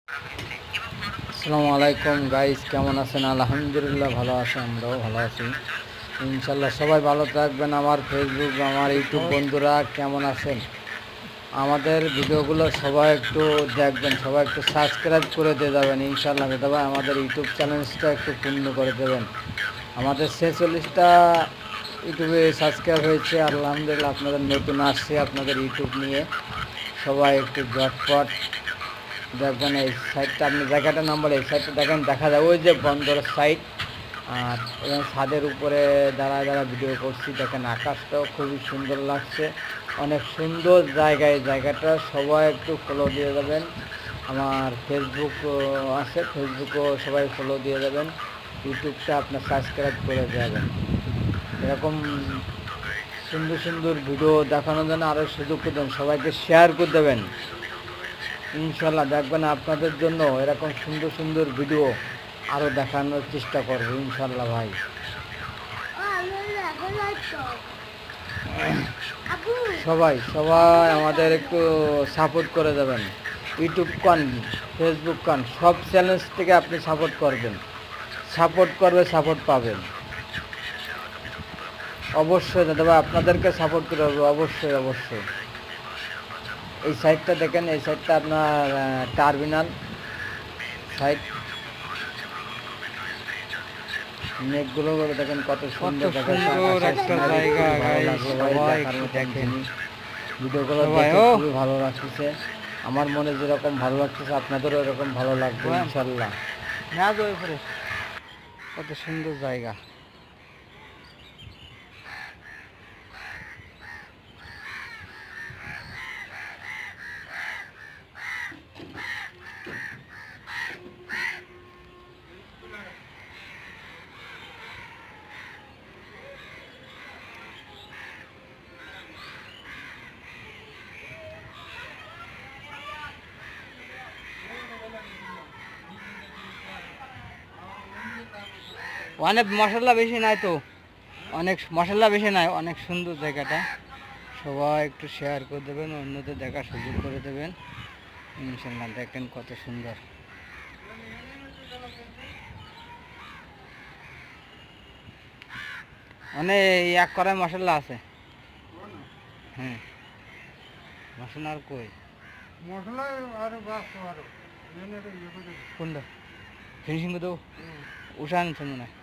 আসসালামু আলাইকুম গাইস, কেমন আছেন? আলহামদুলিল্লাহ ভালো আছি, আমরাও ভালো আছি ইনশাল্লাহ। সবাই ভালো থাকবেন। আমার ফেসবুক, আমার ইউটিউব বন্ধুরা কেমন আছেন? আমাদের ভিডিওগুলো সবাই একটু দেখবেন, সবাই একটু সাবস্ক্রাইব করে দিয়ে যাবেন ইনশাল্লাহ। দাদা আমাদের ইউটিউব চ্যানেলটা একটু পূর্ণ করে দেবেন। আমাদের 46টা ইউটিউবে সাবস্ক্রাইব হয়েছে আলহামদুলিল্লাহ। আপনাদের নতুন আসছে আপনাদের ইউটিউব নিয়ে, সবাই একটু ঝটপট দেখবেন। এই সাইডটা আপনি জায়গাটার নাম বলে, এই সাইডটা দেখেন, দেখা যায় ওই যে বন্দরের সাইড। আর এবং ছাদের উপরে দাঁড়ায় দাঁড়ায় ভিডিও করছি, দেখেন আকাশটাও খুবই সুন্দর লাগছে, অনেক সুন্দর জায়গায়। জায়গাটা সবাই একটু ফলো দিয়ে যাবেন। আমার ফেসবুক আছে, ফেসবুকও সবাই ফলো দিয়ে যাবেন। ইউটিউবটা আপনার সাবস্ক্রাইব করে যাবেন। এরকম সুন্দর সুন্দর ভিডিও দেখানোর জন্য আরও সুযোগ করে দেবেন, সবাইকে শেয়ার করে দেবেন ইনশাল্লাহ। দেখবেন আপনাদের জন্য এরকম সুন্দর সুন্দর ভিডিও আরও দেখানোর চেষ্টা করবো ইনশাল্লাহ ভাই। সবাই সবাই আমাদের একটু সাপোর্ট করে দেবেন। ইউটিউব কান, ফেসবুক কান, সব চ্যানেল থেকে আপনি সাপোর্ট করবেন। সাপোর্ট করবে, সাপোর্ট পাবেন অবশ্যই দাদা ভাই। আপনাদেরকে সাপোর্ট করে হবে অবশ্যই অবশ্যই। এই সাইডটা দেখেন, এই সাইডটা আপনার টার্মিনাল সাইড। মেঘগুলো দেখেন কত সুন্দর দেখা একটা জায়গা। সবাই দেখেন ভিডিওগুলো দেখে খুবই ভালো লাগতেছে। আমার মনে যেরকম ভালো লাগতেছে আপনাদেরও এরকম ভালো লাগবে ইনশাল্লাহ। কত সুন্দর জায়গা। অনেক মশলা বেশি নাই তো, অনেক মশলা বেশি নাই, অনেক সুন্দর জায়গাটা। সবাই একটু শেয়ার করে দেবেন, অন্যদের দেখার সুযোগ করে দেবেন ইনশাল্লাহ। দেখেন কত সুন্দর। অনেক এক কড়াই মশলা আছে। হ্যাঁ, মশলা আর কই মশলা আরো কোনটা ফিনিশিং করে দেবো, উষা আনছে মনে হয়।